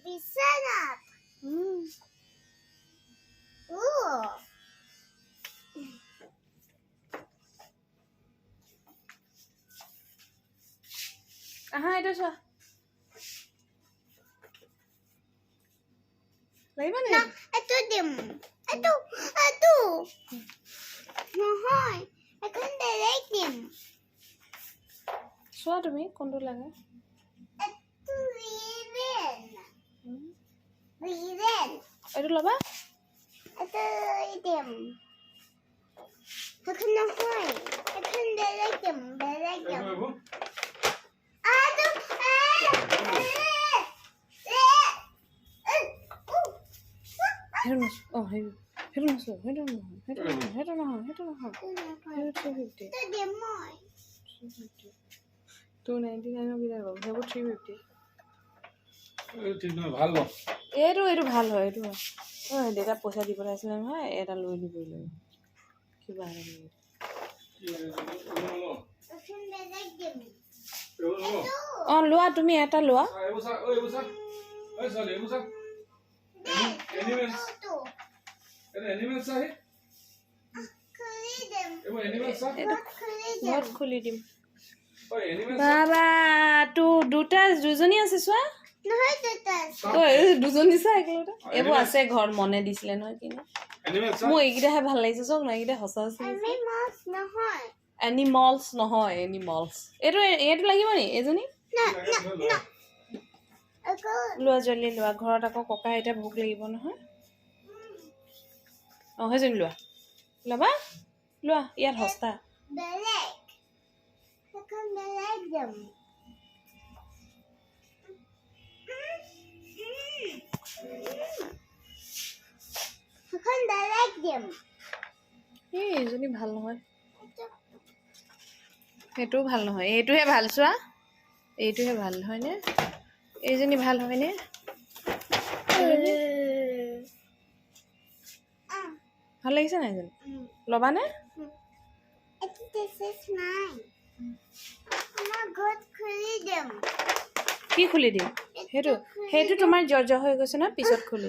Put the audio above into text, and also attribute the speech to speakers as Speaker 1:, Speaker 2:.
Speaker 1: বিছানাত
Speaker 2: আহা এটা চোৱা লাগিব নে
Speaker 1: এটো দিম এটো এটো নহয় এখন বেলেগ দিম
Speaker 2: চোৱা তুমি কোনটো লাগে
Speaker 1: এটো ৰিবেন
Speaker 2: এইটো ল'বা
Speaker 1: এটো দিম এখন নহয় এখন বেলেগ দিম
Speaker 2: সেইটো নাচো অঁ সেইটো নাচো সেইটো নহয় সেইটো নহয় সেইটো নহয় সেইটো 350
Speaker 1: এটো দিম মই
Speaker 2: 299 বিলাই গ'ল সেইবোৰ 350
Speaker 3: ঠিক নহয় ভাল লওঁ
Speaker 2: এইটো ভাল হয় এইটো দেউতা পইচা দি পঠাইছিলে নহয় এটা লৈ দিবই লৈ কিবা
Speaker 1: এখন বেলেগ দিম
Speaker 2: অঁ লোৱা তুমি এটা লোৱা ঘৰত খুলি দিম বাবা দুজনী আছে চোৱা
Speaker 1: নহয় দেউতা
Speaker 2: দুজনী চা একেলগতে এইবোৰ আছে ঘৰত মনে দিছিলে নহয় কিনো মোৰ এইকেইটাহে ভাল লাগিছে চব না এইকেইটা সঁচা আছে
Speaker 1: আমি মাছ নহয়
Speaker 2: এনিমলছ নহয় এনিমলছ এইটো লাগিব নি এজনী লোৱা জলদি লোৱা ঘৰত আকৌ ককা আইতা ভোক লাগিব নহয় অঁ সেইজনী ল'বা লোৱা ইয়াত সস্তা
Speaker 1: বেলেগ এখন বেলেগ দিম এখন বেলেগ দিম
Speaker 2: এইজনী ভাল নহয় সেইটোও ভাল নহয় এইটোহে ভাল চোৱা এইটোহে ভাল হয়নে এইজনী ভাল হয়নে ভাল লাগিছে নাই এজনী ল'বানে কি খুলি দিম সেইটো তোমাৰ জৰ্জৰ হৈ গৈছে ন পিছত খুলি দিম